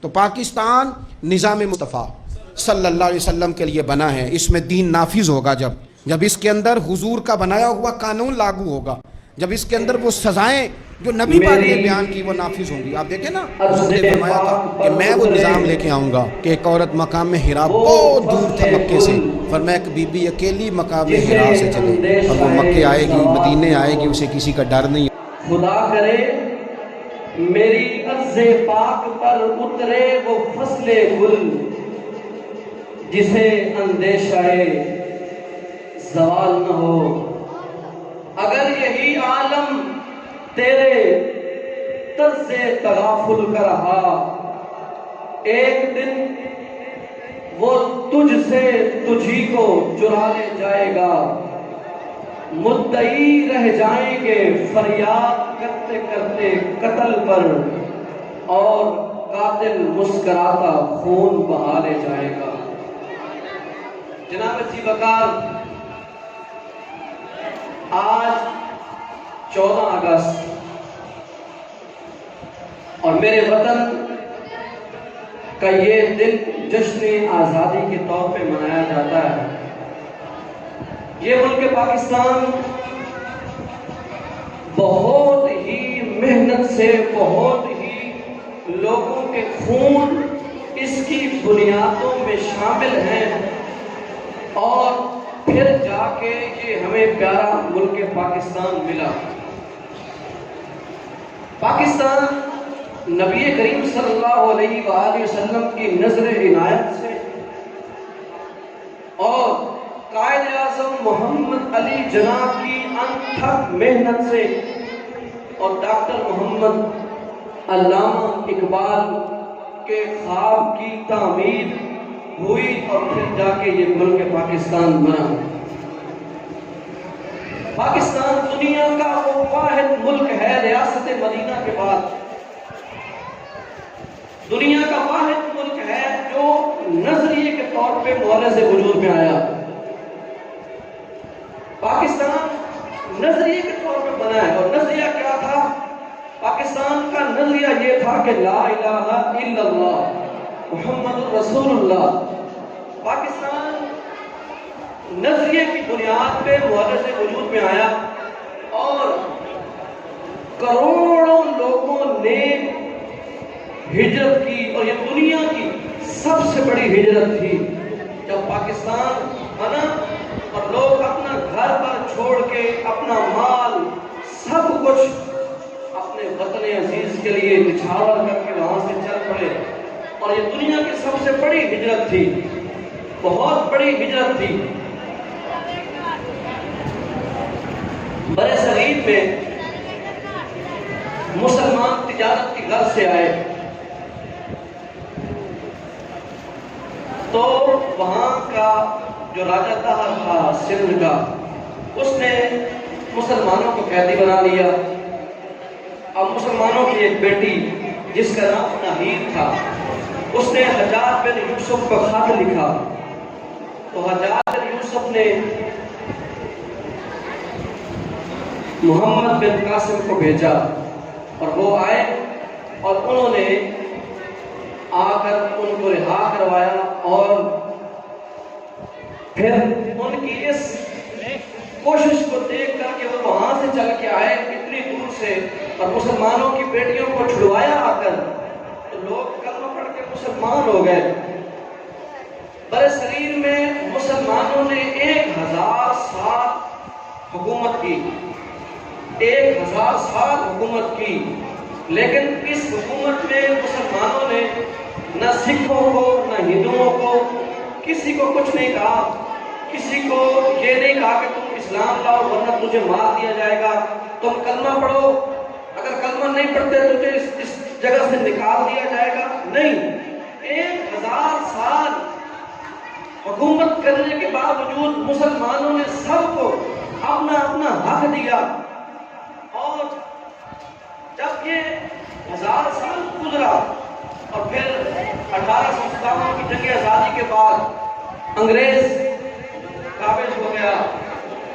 تو پاکستان نظام مصطفیٰ صلی اللہ علیہ وسلم کے لیے بنا ہے، اس میں دین نافذ ہوگا جب اس کے اندر حضور کا بنایا ہوا قانون لاگو ہوگا، جب اس کے اندر وہ سزائیں جو نبی پاک نے بیان کی وہ نافذ ہوں گی۔ آپ دیکھیں نا، حضور نے فرمایا تھا کہ میں وہ نظام لے کے آؤں گا کہ ایک عورت مقام حرا بہت دور تھا مکے سے، فرمایا کہ بی بی اکیلی مقام حرا سے چلے اور وہ مکے آئے گی، مدینے آئے گی، اسے کسی کا ڈر نہیں۔ خدا کرے میری عرض پاک پر اترے وہ فصل گل جسے اندیشہ زوال نہ ہو۔ اگر یہی عالم تیرے طرز تغافل کا رہا، ایک دن وہ تجھ سے تجھی کو چرا لے جائے گا۔ مدعی رہ جائیں گے فریاد کرتے کرتے قتل پر، اور قاتل مسکراتا خون بہا لے جائے گا۔ جناب جی وقار، آج 14 اگست اور میرے وطن کا یہ دن جشن آزادی کے طور پہ منایا جاتا ہے۔ یہ ملک پاکستان بہت ہی محنت سے، بہت ہی لوگوں کے خون اس کی بنیادوں میں شامل ہیں، اور پھر جا کے یہ ہمیں پیارا ملک پاکستان ملا۔ پاکستان نبی کریم صلی اللہ علیہ وآلہ وسلم کی نظر عنایت سے اور قائد اعظم محمد علی جناح کی انتھک محنت سے اور ڈاکٹر محمد علامہ اقبال کے خواب کی تعمیر ہوئی، اور پھر جا کے یہ ملک پاکستان بنا۔ پاکستان دنیا کا وہ واحد ملک ہے ریاست مدینہ کے بعد، دنیا کا واحد ملک ہے جو نظریے کے طور پہ معرض وجود میں آیا۔ پاکستان نظریے کے طور پہ بنا ہے، اور نظریہ کیا تھا؟ پاکستان کا نظریہ یہ تھا کہ لا الہ الا اللہ محمد رسول اللہ۔ پاکستان نظریے کی بنیاد پہ معرض وجود میں آیا، اور کروڑوں لوگوں نے ہجرت کی، اور یہ دنیا کی سب سے بڑی ہجرت تھی جب پاکستان بنا، اور لوگ اپنا گھر پر چھوڑ کے اپنا مال سب کچھ اپنے وطن عزیز کے لیے نچھاور کر کے وہاں سے چل پڑے، اور یہ دنیا کی سب سے بڑی ہجرت تھی، بہت بڑی ہجرت تھی۔ برے صغیر میں مسلمان تجارت کی غرض سے آئے، تو وہاں کا جو راجہ طاہر تھا سندھ کا، اس نے مسلمانوں کو قیدی بنا لیا۔ اب مسلمانوں کی ایک بیٹی جس کا نام نہید تھا، اس نے حجاج بن یوسف کو خط لکھا، تو حجاج بن یوسف نے محمد بن قاسم کو بھیجا، اور وہ آئے اور انہوں نے آ کر ان کو رہا کروایا، اور پھر ان کی اس کوشش کو دیکھ کر کہ وہ وہاں سے چل کے آئے اتنی دور سے اور مسلمانوں کی بیٹیوں کو چھڑوایا آ کر، تو لوگ کلمہ پڑھ کے مسلمان ہو گئے۔ برے صغیر میں مسلمانوں نے 1000 سال حکومت کی، 1000 سال حکومت کی، لیکن اس حکومت میں مسلمانوں نے نہ سکھوں کو نہ ہندوؤں کو کسی کو کچھ نہیں کہا، کسی کو یہ نہیں کہا کہ تم اسلام لاؤ ورنہ تجھے مار دیا جائے گا، تم کلمہ پڑھو، اگر کلمہ نہیں پڑھتے تجھے اس جگہ سے نکال دیا جائے گا، نہیں۔ 1000 سال حکومت کرنے کے باوجود مسلمانوں نے سب کو اپنا اپنا حق دیا، اور جب یہ 1000 سال گزرا اور پھر 1857 کی جنگ آزادی کے بعد انگریز قابض ہو گیا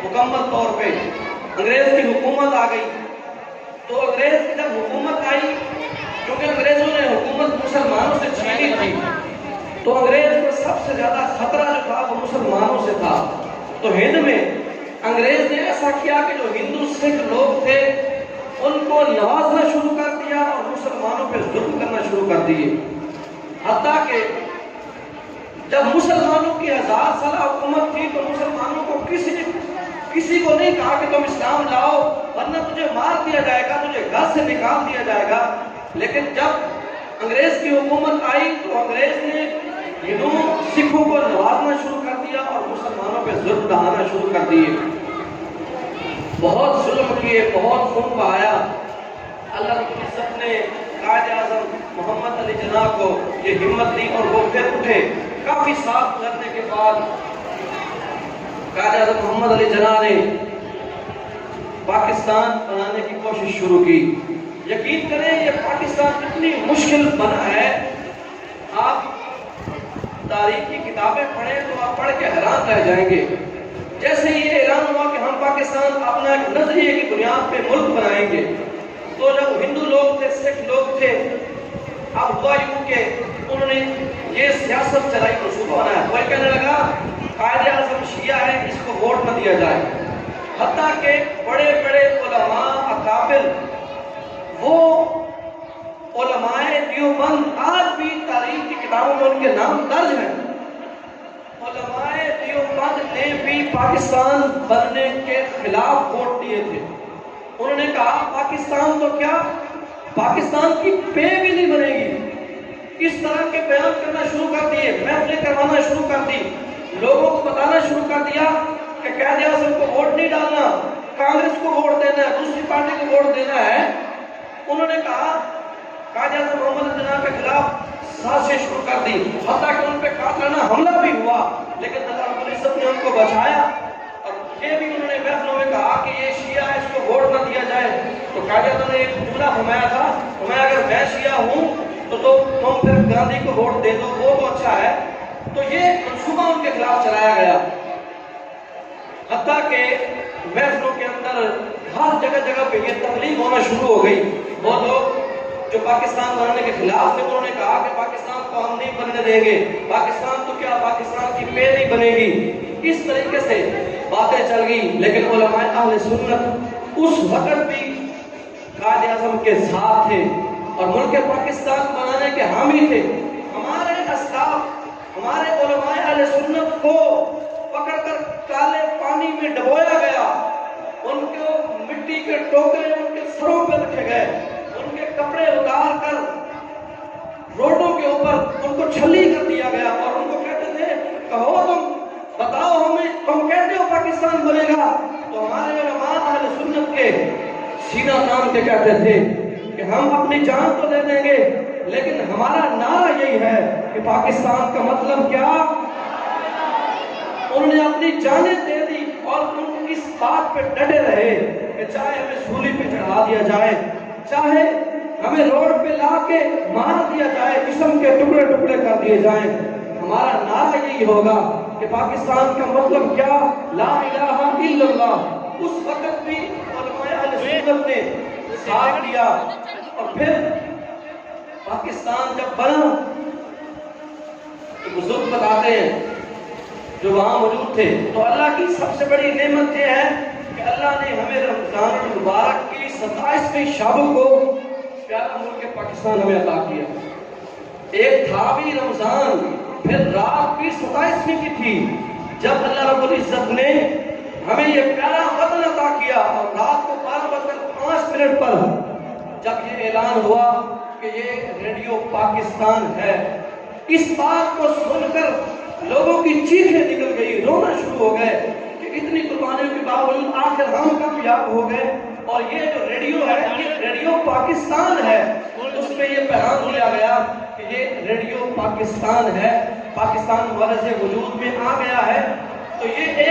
مکمل طور پہ، انگریز کی حکومت آ گئی، تو انگریز کی جب حکومت آئی، کیونکہ انگریزوں نے حکومت مسلمانوں سے تو انگریز کو سب سے زیادہ خطرہ جو تھا وہ مسلمانوں سے تھا. تو ہند میں انگریز نے ایسا کیا کہ جو ہندو سکھ لوگ تھے ان کو نوازنا شروع کر دیا اور مسلمانوں پہ ظلم کرنا شروع کر دیے. حتیٰ کہ جب مسلمانوں کی 1000 سالہ حکومت تھی تو مسلمانوں کو کسی کو نہیں کہا کہ تم اسلام لاؤ ورنہ تجھے مار دیا جائے گا, تجھے گھر سے نکال دیا جائے گا. لیکن جب انگریز کی حکومت آئی تو انگریز نے ہندوؤں سکھوں کو نوازنا شروع کر دیا اور مسلمانوں پہ ظلم ڈھانا شروع کر دیے. بہت ظلم کیے, بہت خون بہایا. اللہ رب العزت نے قائد اعظم محمد علی جناح کو یہ ہمت دی اور وہ پھر اٹھے. کافی سال گزرنے کے بعد قائد اعظم محمد علی جناح نے پاکستان بنانے کی کوشش شروع کی. یقین کریں یہ پاکستان اتنی مشکل بنا ہے, آپ تاریخ کی کتابیں پڑھیں تو آپ پڑھ کے حیران رہ جائیں گے. جیسے یہ اعلان ہوا کہ ہم پاکستان اپنا ایک نظریے کی بنیاد پہ ملک بنائیں گے, تو جب ہندو لوگ تھے, سکھ لوگ تھے, اب ہوا یوں کہ انہوں نے یہ سیاست چلائی, منصوبہ بنایا. کوئی کہنے لگا قائد اعظم شیعہ ہے, اس کو ووٹ نہ دیا جائے. حتیٰ کہ بڑے بڑے علماء اکابر, وہ علماء دیوبند آج بھی تاریخ کی کتابوں میں ان کے نام درج ہیں. علماء دیوبند نے بھی پاکستان بننے کے خلاف ووٹ دیے تھے. انہوں نے کہا پاکستان تو کیا, پاکستان کی پے بھی نہیں بنے گی. اس طرح کے بیان کرنا شروع کر دیے, محفلیں کروانا شروع کر دی, لوگوں کو بتانا شروع کر دیا کہ قائد اعظم کو ووٹ نہیں ڈالنا, کانگریس کو ووٹ دینا ہے, دوسری پارٹی کو ووٹ دینا ہے. انہوں نے کہا قائد اعظم محمد علی جناح کے خلاف سازشیں شروع کر دی. حتیٰ کہ ان پہ قاتلانہ حملہ بھی ہوا, لیکن اللہ رب العزت نے ان کو بچایا. اور یہ بھی انہوں نے محفلوں میں کہا کہ یہ شیعہ ہے, اس کو ووٹ نہ دیا جائے. تو قائد اعظم نے ایک جملہ فرمایا تھا, فرمایا اگر میں شیعہ ہوں تو تم پھر گاندھی کو ووٹ دے دو, وہ تو اچھا ہے. تو یہ منصوبہ ان کے خلاف چلایا گیا. حتیٰ کہ محفلوں کے اندر ہر جگہ جگہ پہ یہ تبلیغ ہونا شروع ہو گئی. وہ لوگ جو پاکستان بنانے کے خلاف تھے انہوں نے کہا کہ پاکستان کو ہم نہیں بننے دیں گے, پاکستان تو کیا, پاکستان کی پے نہیں بنے گی. اس طریقے سے باتیں چل گئی. لیکن علماء اہل سنت اس وقت بھی قائد اعظم کے ساتھ تھے اور ملک پاکستان بنانے کے حامی تھے. ہمارے اسلاف, ہمارے علماء اہل سنت کو پکڑ کر کالے پانی میں ڈبویا گیا, ان کو مٹی کے ٹوکرے ان کے سروں پہ رکھے گئے, ان کے کپڑے اتار کر روڈوں کے اوپر ان کو چھلی کر دیا گیا اور ان کو کہتے تھے کہو تم بتاؤ ہمیں, تم کہتے ہو پاکستان بنے گا. تو ہمارے علماء اہل سنت کے سینہ تان کے کہتے تھے کہ ہم اپنی جان تو دے دیں گے لیکن ہمارا نعرہ یہی ہے کہ پاکستان کا مطلب کیا. انہوں نے اپنی جانیں دے دی اور ان اس بات پہ ڈٹے رہے کہ چاہے ہمیں سولی پہ چڑھا دیا جائے, چاہے ہمیں روڈ پہ لا کے مار دیا جائے, جسم کے ٹکڑے ٹکڑے کر دیے جائیں, ہمارا نعرہ یہی ہوگا کہ پاکستان کا مطلب کیا, لا الہ الا اللہ. اس وقت بھی علماء اہل سنت نے ساتھ دیا. اور پھر پاکستان جب بنا تو بزرگ بتاتے ہیں جو وہاں موجود تھے, تو اللہ کی سب سے بڑی نعمت یہ ہے کہ اللہ نے ہمیں رمضان المبارک کی 27ویں شب کو پیارا ملک پاکستان ہمیں عطا کیا. ایک تھا بھی رمضان, پھر رات بھی 27ویں کی تھی جب اللہ رب العزت نے ہمیں یہ پیارا وطن عطا کیا. اور رات کو 12:05 پر جب یہ اعلان ہوا کہ یہ ریڈیو پاکستان ہے, اس بات کو سن کر لوگوں کی چیخیں نکل گئی, رونا شروع ہو گئے کہ اتنی قربانیوں کے باوجود آخر ہم کامیاب ہو گئے. اور یہ جو ریڈیو ہے یہ ریڈیو پاکستان ہے, اس میں یہ پیغام دیا گیا کہ یہ ریڈیو پاکستان ہے, پاکستان مرز وجود میں آ گیا ہے. تو یہ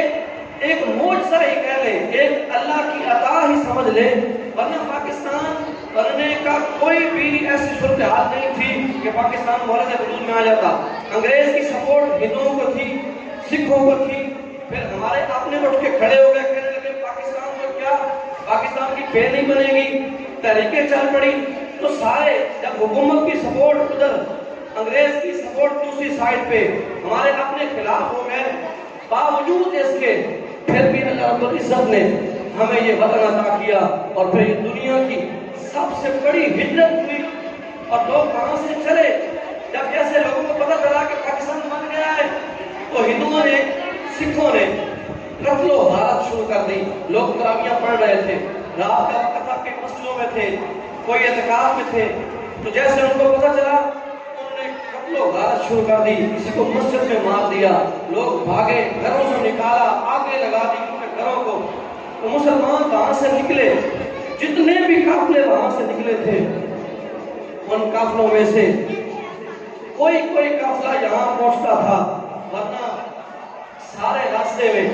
ایک معجزہ ہی کہہ لیں, ایک اللہ کی عطا ہی سمجھ لیں, ورنہ پاکستان بننے کا کوئی بھی ایسی صورتحال نہیں تھی کہ پاکستان مرز وجود میں آ جاتا. انگریز کی سپورٹ ہندوؤں کو تھی, سکھوں کو تھی, پھر ہمارے اپنے اٹھ کے کھڑے ہو گئے, کہنے لگے پاکستان کو کیا, پاکستان کی پے نہیں بنے گی. تحریکیں چل پڑی تو سارے جب حکومت کی سپورٹ ادھر انگریز کی سپورٹ دوسری سائڈ پہ ہمارے اپنے خلاف ہو گئے، باوجود اس کے پھر بھی اللہ رب العزت نے ہمیں یہ وطن عطا کیا، اور پھر یہ دنیا کی سب سے بڑی ہجرت ہوئی، اور لوگ وہاں سے چلے۔ جب ایسے لوگوں کو پتہ چلا کہ پاکستان بن گیا ہے تو ہندوؤں نے، سکھوں نے قتل و غارت شروع کر دی۔ لوگ تراویحاں پڑھ رہے تھے، رات کا وقت تھا کہ مسجدوں میں تھے، کوئی اعتکاف میں تھے، تو جیسے ان کو پتہ چلا انہوں نے قتل و غارت شروع کر دی، کسی کو مسجد میں مار دیا، لوگ بھاگے، گھروں سے نکالا، آگے لگا دی ان کے گھروں کو۔ تو مسلمان وہاں سے نکلے، جتنے بھی قافلے وہاں سے نکلے تھے ان قافلوں میں سے کوئی قافلہ یہاں پہنچتا تھا، ورنہ سارے راستے میں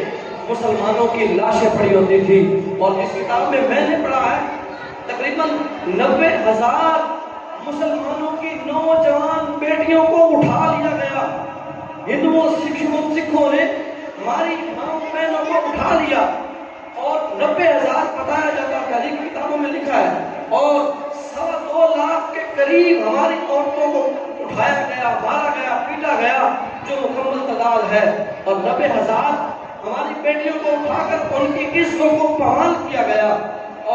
مسلمانوں کی لاشیں پڑی ہوتی تھی۔ اور اس کتاب میں نے پڑھا ہے تقریباً 90,000 مسلمانوں کی نوجوان بیٹیوں کو اٹھا لیا گیا۔ ہندوؤں سکھوں نے ہماری ماں بہنوں کو اٹھا لیا، اور 90,000 بتایا جاتا ہے، تاریخ کی کتابوں میں لکھا ہے، اور 2.25 لاکھ کے قریب ہماری عورتوں کو اٹھایا گیا، مارا گیا، پیٹا گیا، جو مکمل تعداد ہے۔ اور 90,000 ہماری بیٹیوں کو اٹھا کر ان کی عزتوں کو پامال کیا گیا،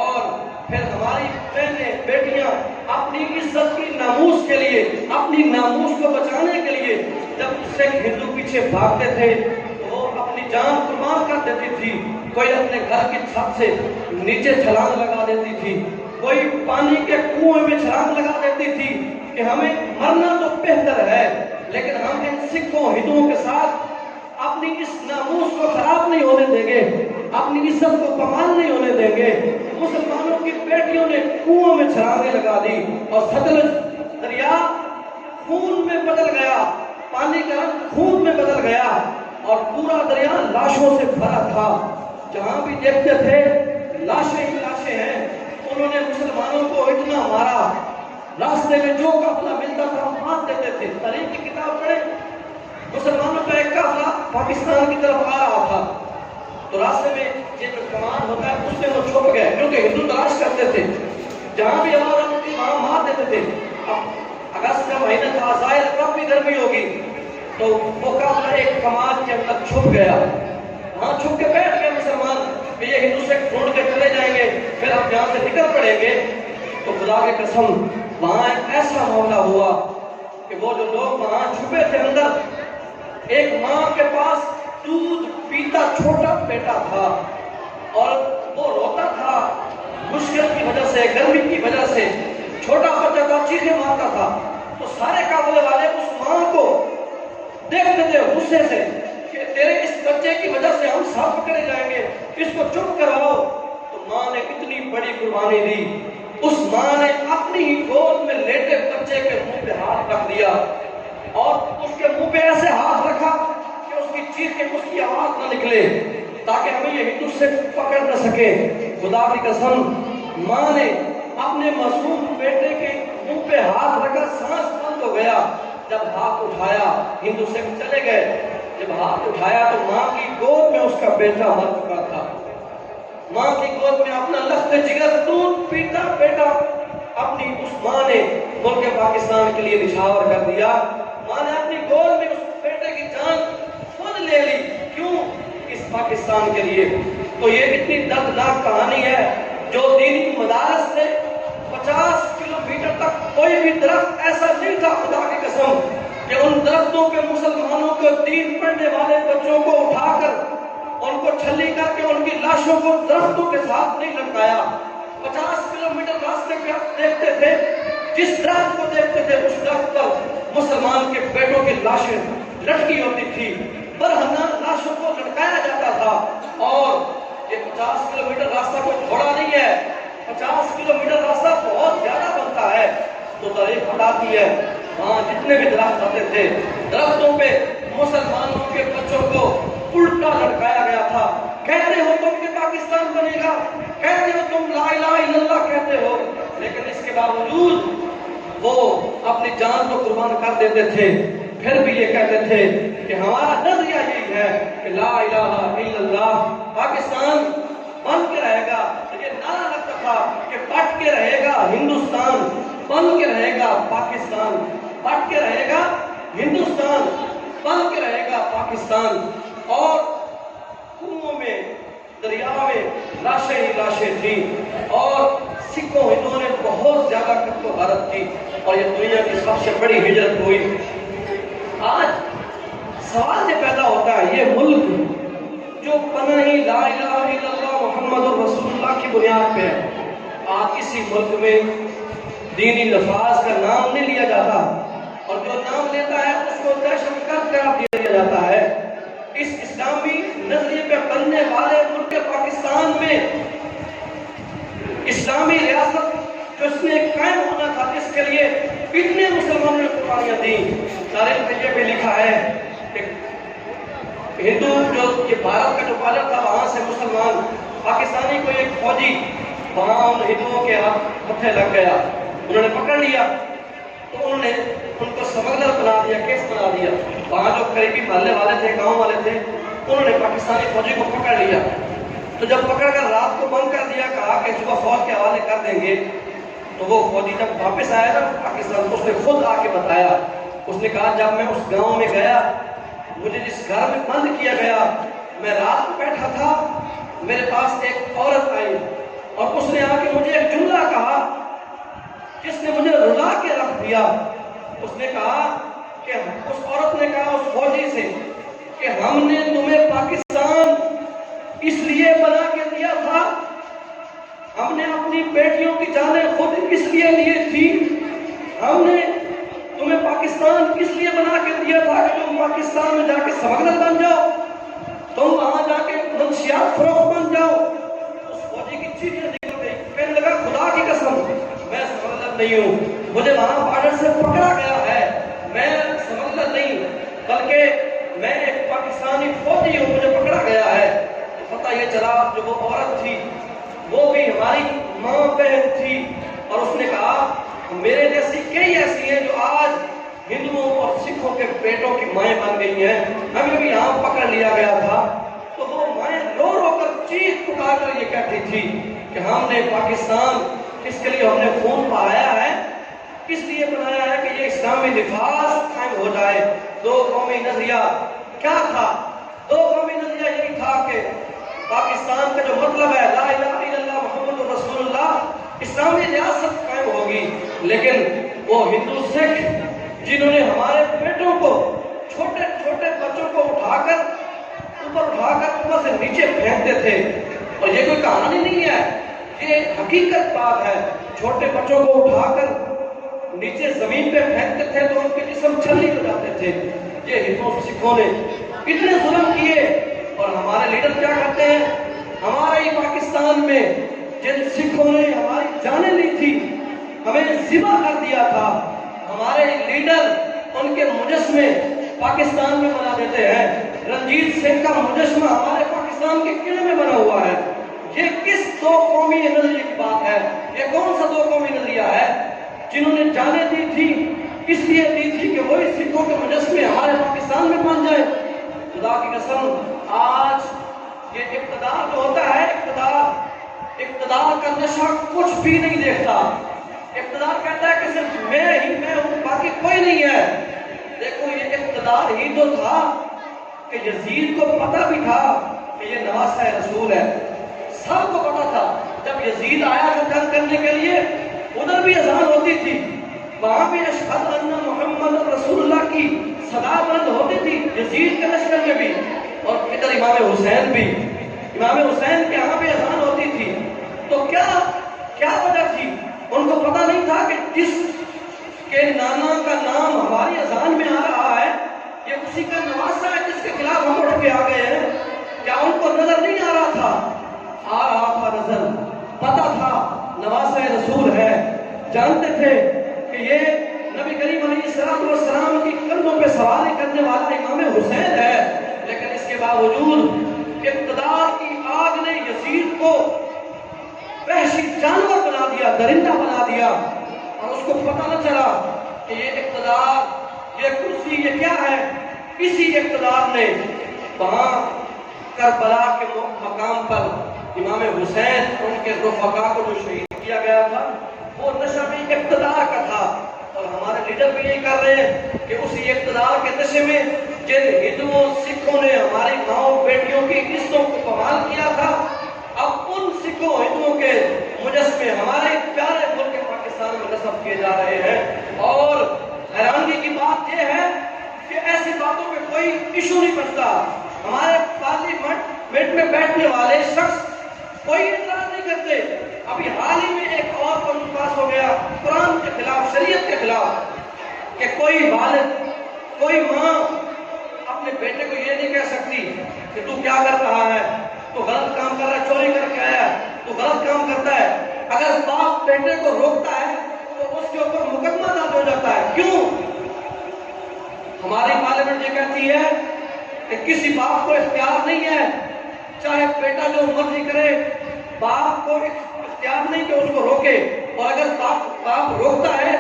اور پھر ہماری بہنیں، بیٹیاں اپنی عزت کی ناموس کے لیے، اپنی ناموس کو بچانے کے لیے جب سکھ ہندو پیچھے بھاگتے تھے تو وہ اپنی جان قربان کر دیتی تھی۔ کوئی اپنے گھر کی چھت سے نیچے چھلانگ لگا دیتی تھی، کوئی پانی کے کنویں میں چھلانگ لگا دیتی تھی کہ ہمیں مرنا تو بہتر ہے، لیکن ہم ان سکھوں ہندوؤں کے ساتھ اپنی اس ناموس کو خراب نہیں ہونے دیں گے، اپنی عزت کو پامال نہیں ہونے دیں گے۔ مسلمانوں کی بیٹیوں نے کنووں میں چھلانگیں لگا دی، اور ستلج دریا خون میں بدل گیا، پانی کا رنگ خون میں بدل گیا، اور پورا دریا لاشوں سے بھرا تھا۔ جہاں بھی دیکھتے تھے لاشیں ہی لاشیں ہیں۔ انہوں نے مسلمانوں کو اتنا مارا، راستے میں جو قافلہ ملتا تھا مار دیتے تھے۔ تاریخ کی کتاب پڑھیں، مسلمانوں کا ایک قافلہ پاکستان کی طرف آ رہا تھا، تو راستے میں یہ جو کمان ہوتا ہے اس میں وہ چھپ گئے، کیونکہ ہندو تلاش کرتے تھے، جہاں بھی آواز آتی تھی وہاں مار دیتے تھے۔ اب اگست کا مہینہ تھا، ظاہر کافی گرمی ہوگی، تو وہ قافلہ ایک کمان کے اندر چھپ گیا، وہاں چھپ کے بیٹھ گئے مسلمان کہ یہ ہندو سے ڈھونڈ کے چلے جائیں گے، پھر ہم یہاں سے نکل پڑیں گے۔ تو خدا کی قسم وہاں ایک ایسا معاملہ ہوا کہ وہ جو لوگ وہاں چھپے تھے اندر، ایک ماں کے پاس دودھ پیتا چھوٹا بیٹا تھا، اور وہ روتا تھا مشکل کی وجہ سے، گرمی کی وجہ سے، چھوٹا بچہ تھا، چیخیں مارتا تھا۔ تو سارے قافلے والے اس ماں کو دیکھتے تھے غصے سے کہ تیرے اس بچے کی وجہ سے ہم سب پکڑے جائیں گے، اس کو چپ کرواؤ۔ تو ماں نے اتنی بڑی قربانی دی، اس ماں نے اپنی ہی گود میں لیٹے بچے کے منہ پہ ہاتھ رکھ دیا، اور اس کے منہ پہ ایسے ہاتھ رکھا کہ اس کی چیخیں، اس کی آواز نہ نکلے، تاکہ ہمیں یہ ہندو سے پکڑ نہ سکے۔ خدا کی قسم ماں نے اپنے معصوم بیٹے کے منہ پہ ہاتھ رکھا، سانس بند ہو گیا۔ جب ہاتھ اٹھایا ہندو سے چلے گئے، جب ہاتھ اٹھایا تو ماں کی گود میں اس کا بیٹا مر چکا تھا۔ ماں کی گود میں اپنا لخت جگر دودھ پیتا بیٹا اپنی اس ماں نے ملک پاکستان کے لیے نچھاور کر دیا۔ ماں نے اپنی گود میں اس بیٹے کی جان خود لے لی، کیوں؟ اس پاکستان کے لیے۔ تو یہ اتنی دردناک کہانی ہے۔ جو دینی مدارس تھے 50 کلومیٹر تک کوئی بھی درخت ایسا نہیں تھا، خدا کی قسم، کہ ان درختوں کے مسلمانوں کو دین پڑھنے والے بچوں کو اٹھا کر ان کو چھلی کر کے ان کی لاشوں کو درختوں کے ساتھ نہیں لٹکایا۔ 50 کلومیٹر راستے پہ آپ دیکھتے تھے، جس درخت کو دیکھتے تھے اس درخت پر مسلمان کے بیٹوں کی لاشیں لٹکی ہوتی تھی، برہنہ لاشوں کو لٹکایا جاتا تھا۔ اور یہ 50 کلومیٹر راستہ کوئی تھوڑا نہیں ہے، 50 کلومیٹر راستہ بہت زیادہ بنتا ہے۔ تو تاریخ بتاتی ہے وہاں جتنے بھی درخت آتے تھے، درختوں پہ مسلمانوں کے بچوں کو الٹا لٹکایا گیا تھا۔ کہتے ہو تم کہ پاکستان بنے گا، کہتے ہو تم لا الہ الا اللہ کہتے ہو، لیکن اس کے باوجود وہ اپنی جان کو قربان کر دیتے تھے، پھر بھی یہ کہتے تھے کہ ہمارا نظریہ یہی ہے کہ لا الہ الا اللہ، پاکستان بن کے رہے گا۔ یہ نعرہ لگتا تھا کہ بٹ کے رہے گا ہندوستان، بن کے رہے گا پاکستان۔ بٹ کے رہے گا ہندوستان، بن کے رہے گا پاکستان، اور کنووں میں دریا میں لاشیں ہی لاشیں تھیں، اور سکھوں ہندوؤں نے بہت زیادہ قتل و غارت کی، اور یہ دنیا کی سب سے بڑی ہجرت ہوئی۔ آج سوال یہ پیدا ہوتا ہے، یہ ملک جو پناہی لا الہ الا اللہ محمد رسول اللہ کی بنیاد پہ ہے، آج اسی ملک میں دینی لفاظ کا نام نہیں لیا جاتا، اور جو نام لیتا ہے اس کو دہشت گرد قرار دیا جاتا ہے۔ اس اسلامی نظریے پہ بننے والے ملک پاکستان میں اسلامی ریاست جو اس میں قائم ہونا تھا، اس کے لیے اتنے مسلمانوں نے قربانیاں دیں۔ تاریخ میں یہ بھی لکھا ہے کہ ہندو جو یہ بھارت کا جو بالر تھا، وہاں سے مسلمان پاکستانی کو ایک فوجی وہاں ان ہندوؤں کے ہاتھ متھے لگ گیا، انہوں نے پکڑ لیا، تو انہوں نے ان کو سمگلر بنا دیا، کیس بنا دیا۔ وہاں جو قریبی محلے والے تھے، گاؤں والے تھے، انہوں نے پاکستانی فوجی کو پکڑ لیا، تو جب پکڑ کر رات کو بند کر دیا، کہا کہ صبح فوج کے حوالے کر دیں گے، تو وہ فوجی جب واپس آیا نا پاکستان، اس نے خود آ کے بتایا، اس نے کہا جب میں اس گاؤں میں گیا، مجھے جس گھر میں بند کیا گیا، میں رات کو بیٹھا تھا، میرے پاس ایک عورت آئی اور اس نے آ کے مجھے ایک جملہ کہا جس نے مجھے رلا کے رکھ دیا۔ اس نے کہا کہ اس عورت نے کہا اس فوجی سے کہ ہم نے تمہیں پاکستان اس لیے بنا کے دیا تھا، ہم نے اپنی بیٹیوں کی جانیں خود اس لیے لیے تھی، ہم نے تمہیں پاکستان اس لیے بنا کے دیا تھا کہ تم پاکستان میں جا کے سمگلر بن جاؤ، تم وہاں جا کے منشیات فروخت بن جاؤ۔ اس فوجی کی چیزیں نکل گئی، کہنے لگا خدا کی قسم میں سمگلر نہیں ہوں، مجھے وہاں بارڈر سے پکڑا گیا ہے، میں سمگلر نہیں بلکہ میں ایک پاکستانی فوجی ہوں، مجھے پکڑا گیا ہے۔ تو پتہ یہ چلا جو وہ عورت تھی وہ بھی ہماری ماں بہن تھی، اور اس نے کہا میرے جیسی کئی ایسی ہیں جو آج ہندوؤں اور سکھوں کے بیٹوں کی مائیں بن گئی ہیں، ہمیں بھی یہاں پکڑ لیا گیا تھا۔ تو وہ مائیں رو رو کر چیخ پکار کر یہ کہتی تھی کہ ہم نے پاکستان اس کے لیے ہم نے خون بہایا ہے، اس لیے بنایا ہے کہ یہ اسلامی لفاظ قائم ہو جائے۔ دو قومی نظریہ کیا تھا؟ دو قومی نظریہ یہی تھا کہ پاکستان کا جو مطلب ہے لا الہ الا اللہ محمد رسول اللہ، اسلامی ریاست قائم ہوگی، لیکن وہ ہندو سکھ جنہوں نے ہمارے بیٹوں کو، چھوٹے چھوٹے بچوں کو اٹھا کر اوپر سے نیچے پھینکتے تھے، اور یہ کوئی کہانی نہیں ہے، یہ حقیقت بات ہے، چھوٹے بچوں کو اٹھا کر نیچے زمین پہ پھینکتے تھے تو ان کے جسم چھلنی ہو جاتے تھے۔ یہ ہندو سکھوں نے اتنے ظلم کیے، اور ہمارے لیڈر کیا کرتے ہیں؟ ہمارے ہی پاکستان میں جن سکھوں نے ہماری جانیں لی تھی، ہمیں ذبح کر دیا تھا، ہمارے لیڈر ان کے مجسمے پاکستان میں بنا دیتے ہیں۔ رنجیت سنگھ کا مجسمہ ہمارے پاکستان کے قلعے میں بنا ہوا ہے۔ یہ کس دو قومی نظریے کی بات ہے؟ یہ کون سا دو قومی نظریہ ہے؟ جنہوں نے جانیں دی تھی اس لیے دی تھی کہ وہی سکھوں کے مجسمے ہمارے پاکستان میں بن جائے۔ خدا کی قسم آج یہ اقتدار جو ہوتا ہے، اقتدار کا نشہ کچھ بھی نہیں دیکھتا۔ اقتدار کہتا ہے کہ صرف میں ہوں، باقی کوئی نہیں ہے۔ دیکھو یہ اقتدار ہی تو تھا کہ یزید کو پتہ بھی تھا کہ یہ نواسہ رسول ہے، سب کو پتہ تھا۔ جب یزید آیا تو جنگ کرنے کے لیے، ادھر بھی اذان ہوتی تھی، وہاں بھی اشہد ان محمد رسول اللہ کی صدا بلند ہوتی تھی یزید کے لشکر میں بھی، اور ادھر امام حسین بھی، امام حسین کے یہاں بھی اذان ہوتی تھی۔ تو کیا وجہ تھی؟ ان کو پتہ نہیں تھا کہ جس کے نانا کا نام ہماری اذان میں آ رہا ہے یہ اسی کا نواسہ ہے جس کے خلاف ہم اٹھ کے آ گئے ہیں؟ کیا ان کو نظر نہیں آ رہا تھا؟ آ رہا تھا نظر، پتہ تھا نواسہ رسول ہے، جانتے تھے کہ یہ نبی کریم علیہ السلام کی کندھوں پہ سواری کرنے والا امام حسین ہے، لیکن اس کے باوجود اقتدار کی آگ نے یزید کو وحشی جانور بنا دیا، درندہ بنا دیا، اور اس کو پتہ نہ چلا کہ یہ اقتدار، یہ کرسی، یہ کیا ہے۔ اسی اقتدار نے وہاں کربلا کے مقام پر امام حسین ان کے رفقا کو جو شہید کیا گیا تھا، وہ نشہ بھی اقتدار کا تھا۔ اور ہمارے لیڈر بھی یہی کر رہے ہیں کہ اسی اقتدار کے نشے میں جن ہندوؤں سکھوں نے ہماری ماؤں بیٹیوں کی عزتوں کو پامال کیا تھا، اب ان سکھوں ہندوؤں کے مجسمے ہمارے پیارے ملک پاکستان میں نصب کیے جا رہے ہیں۔ اور حیرانگی کی بات یہ ہے کہ ایسی باتوں پہ کوئی ایشو نہیں بچتا۔ ہمارے پارلیمنٹ میں بیٹھنے والے شخص کوئی اعتراض نہیں کرتے۔ ابھی حال ہی میں ایک اور قانون پاس ہو گیا قرآن کے خلاف، شریعت کے خلاف، کہ کوئی والد، کوئی ماں اپنے بیٹے کو یہ نہیں کہہ سکتی کہ تو کیا کر رہا ہے، تو غلط کام کر رہا ہے، چوری کر کے آیا ہے، تو غلط کام کرتا ہے۔ اگر باپ بیٹے کو روکتا ہے تو اس کے اوپر مقدمہ درج ہو جاتا ہے۔ کیوں؟ ہماری پارلیمنٹ یہ کہتی ہے کہ کسی باپ کو اختیار نہیں ہے، چاہے بیٹا جو مرضی کرے، باپ کو اختیار نہیں کہ اس کو روکے، اور اگر باپ روکتا ہے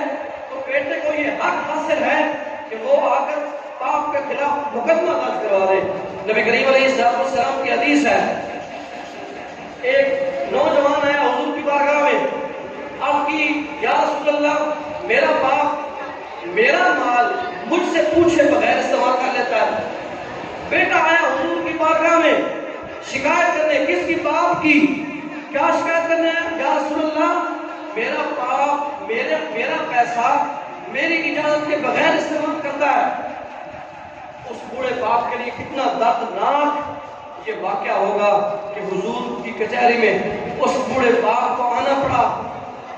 تو بیٹے کو یہ حق حاصل ہے کہ وہ آ کر باپ کے خلاف مقدمہ درج کروا دے۔ نبی کریم علیہ السلام کی حدیث ہے، ایک نوجوان آیا حضور کی بارگاہ میں، آپ کی یا رسول اللہ میرا باپ میرا مال مجھ سے پوچھے بغیر استعمال کر لیتا ہے۔ بیٹا آیا حضور کی بارگاہ میں شکایت کرنے، کس کی؟ باپ کی۔ کیا شکایت کرنے ہے؟ یا رسول اللہ میرا باپ میرا پیسہ میری اجازت کے بغیر استعمال کرتا ہے۔ اس بوڑھے باپ کے لیے کتنا دردناک یہ واقعہ ہوگا کہ حضور کی کچہری میں اس بوڑھے باپ کو آنا پڑا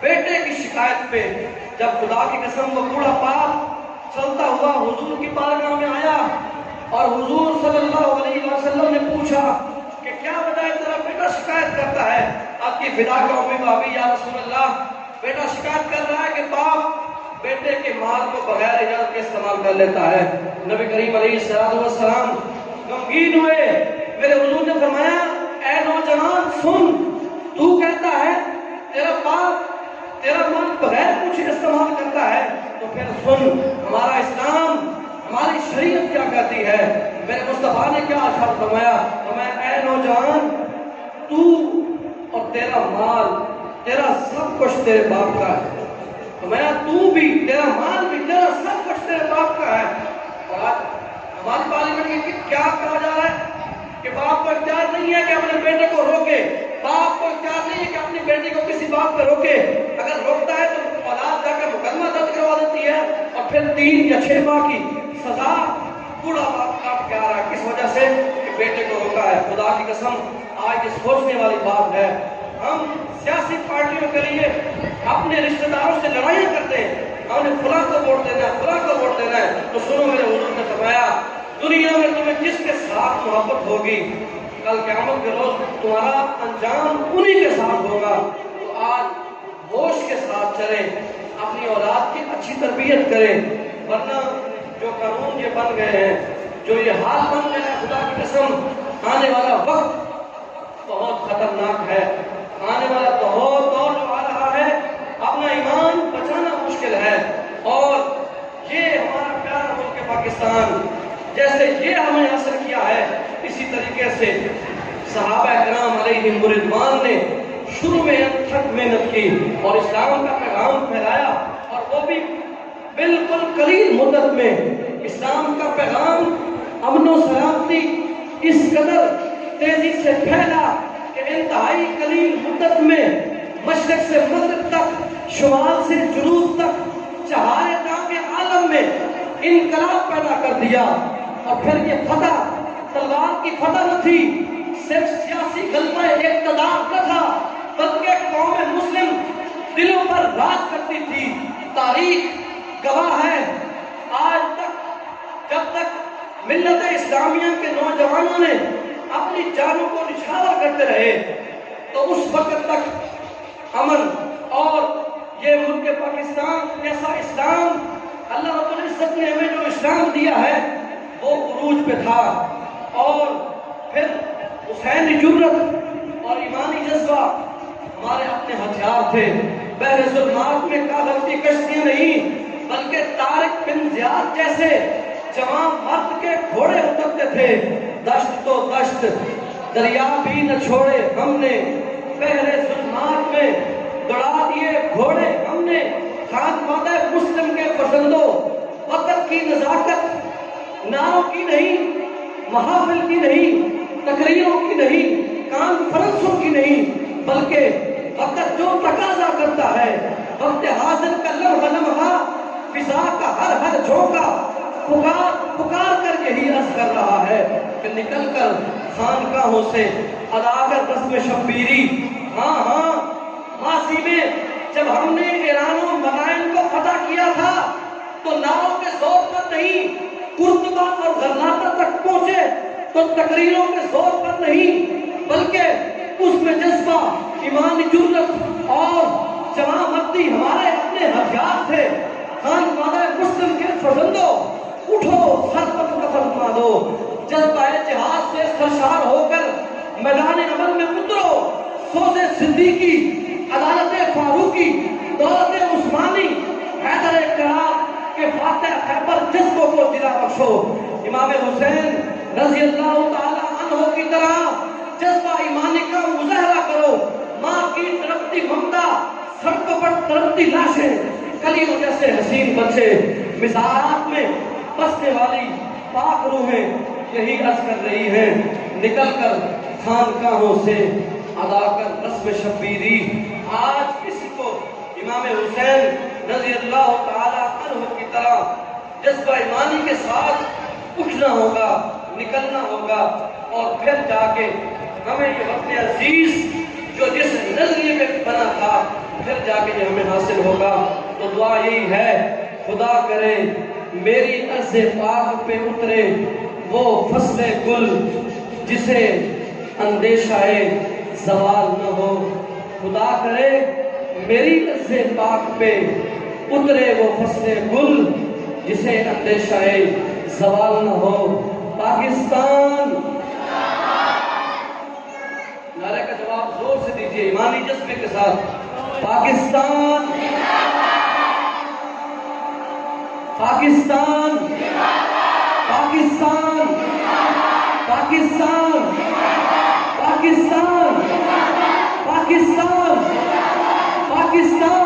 بیٹے کی شکایت پہ۔ جب خدا کی قسم وہ بوڑھا باپ چلتا ہوا حضور کی بارگاہ میں آیا اور حضور صلی اللہ علیہ وسلم نے پوچھا کہ کیا وجہ ہے تیرا بیٹا شکایت کرتا ہے؟ آپ کی فدا کا امی بھابھی، یا رسول اللہ بیٹا شکایت کر رہا ہے کہ باپ بیٹے کے مال کو بغیر اجازت کے استعمال کر لیتا ہے۔ نبی کریم علیہ السلام غمگین ہوئے، میرے حضور نے فرمایا اے نوجوان سن، تو کہتا ہے تیرا باپ تیرا مال بغیر پوچھے استعمال کرتا ہے، تو پھر سن ہمارا اسلام، ہماری شریعت کیا کہتی ہے۔ میرے مصطفیٰ نے کیا ارشاد فرمایا؟ فرمایا اے نوجوان تو اور تیرا مال، تیرا سب کچھ تیرے باپ کا ہے۔ فرمایا تو بھی، تیرا مال بھی، تیرا سب کچھ تیرے باپ کا ہے۔ اور آج ہماری پارلیمنٹ میں کیا کہا جا رہا ہے کہ باپ کو اختیار نہیں ہے کہ اپنے بیٹے کو روکے، باپ کو اختیار نہیں ہے کہ اپنی بیٹی کو کسی بات پہ روکے۔ اگر روکتا ہے تو اولاد جا کے مقدمہ درج کروا دیتی ہے اور پھر 3 یا 6 ماہ کی سزا بوڑھا باپ کاٹ کے آ رہا ہے، کس وجہ سے؟ کہ بیٹے کو روکا ہے۔ خدا کی قسم آج یہ سوچنے والی بات ہے، ہم سیاسی پارٹیوں کے لیے اپنے رشتہ داروں سے لڑائیاں کرتے ہیں، ہم نے فلاں کو ووٹ دینا ہے، فلاں کو ووٹ دینا ہے۔ تو سنو، میرے حضور نے فرمایا دنیا میں تمہیں جس کے ساتھ محبت ہوگی کل قیامت کے روز تمہارا انجام انہی کے ساتھ ہوگا۔ تو آج ہوش کے ساتھ چلیں، اپنی اولاد کی اچھی تربیت کریں، ورنہ جو قانون یہ بن گئے ہیں، جو یہ حال بن گئے ہیں، خدا کی قسم آنے والا وقت بہت خطرناک ہے۔ آنے والا بہت دور جو آ رہا ہے، اپنا ایمان بچانا مشکل ہے۔ اور یہ ہمارا پیارا ملک پاکستان جیسے یہ ہمیں حاصل کیا ہے، اسی طریقے سے صحابہ کرام علیہم رضوان نے شروع میں انتھک محنت کی اور اسلام کا پیغام پھیلایا، اور وہ بھی بالکل قلیل مدت میں اسلام کا پیغام امن و سلامتی اس قدر تیزی سے پھیلا کہ انتہائی قلیل مدت میں مشرق سے مغرب تک، شمال سے جنوب تک، چہارے دام عالم میں انقلاب پیدا کر دیا۔ اور پھر یہ فتح تلوار کی فتح نہ تھی، صرف سیاسی غلبہ اقتدار نہ تھا، بلکہ قوم مسلم دلوں پر راج کرتی تھی۔ تاریخ گواہ ہے، آج تک جب تک ملت اسلامیہ کے نوجوانوں نے اپنی جانوں کو نچھاور کرتے رہے تو اس وقت تک امن اور یہ ملک پاکستان جیسا اسلام، اللہ رب العزت نے ہمیں جو اسلام دیا ہے وہ عروج پہ تھا۔ اور پھر حسین جرت اور ایمانی جذبہ ہمارے اپنے ہتھیار تھے۔ بحر ظلمات میں کاغذ کی کشتیاں نہیں، بلکہ طارق بن زیاد جیسے جوان مرد کے گھوڑے اترتے تھے۔ دشت تو دشت دریا بھی نہ چھوڑے ہم نے، بحر ظلمات میں دوڑا دیے گھوڑے ہم نے، خانوادہ مسلم کے فرزندوں، وقت کی نزاکت ناؤ کی نہیں، محافل کی نہیں، تقریروں کی نہیں، کانفرنسوں کی نہیں، بلکہ وقت جو تقاضا کرتا ہے، وقت حاضر کا لمحہ لمحہ، فضا کا ہر ہر جھونکا پکار کر یہی عرض کر رہا ہے کہ نکل کر خانقاہوں سے ادا کر رسم شبیری۔ ہاں ماضی میں جب ہم نے ایران و مدائن کو فتح کیا تھا تو ناؤ کے زور پر نہیں، قرطبہ اور غرناطہ تک پہنچے تو تقریروں کے زور پر نہیں، بلکہ اس میں جذبہ، ایمانی جرت اور جوان مردی ہمارے اپنے ہتھیار تھے۔ خانوادہ مسلم کے فرزندوں، اٹھو، سر پر کفن باندھو، جذبہ جہاد سے سرشار ہو کر میدان عمل میں اترو، سوز صدیقی، عدالت فاروقی، دولت عثمانی، حیدر کرار کے فاتح خیبر جذبوں کو جلا بخشو۔ امام حسین رضی اللہ تعالی عنہ کی طرح جذبہ ایمانی کا مظاہرہ کرو۔ ماں کی تڑپتی ممتا، سڑکوں پر تڑپتی لاشیں، کلیوں جیسے حسین بچے، مزارات میں بسنے والی پاک روحیں یہی عرض کر رہی ہیں، نکل کر خانقاہوں سے ادا کر رسم شبیری۔ آج کسی کو امام حسین رضی اللہ تعالی عنہ کی طرح جذبہ ایمانی کے ساتھ اٹھنا ہوگا، نکلنا ہوگا، اور پھر جا کے ہمیں یہ وقت عزیز جو جس نظریے میں بنا تھا، پھر جا کے یہ ہمیں حاصل ہوگا۔ تو دعا یہی ہے، خدا کرے میری عرض پاک پہ اترے وہ فصل گل جسے اندیشہ زوال نہ ہو۔ خدا کرے میری عرض پاک پہ اترے وہ فصل گل جسے اندیشہ زوال نہ ہو۔ پاکستان، نعرے کا جواب زور سے دیجئے ایمانی جذبے کے ساتھ۔ پاکستان، پاکستان، پاکستان، پاکستان، پاکستان، پاکستان، پاکستان۔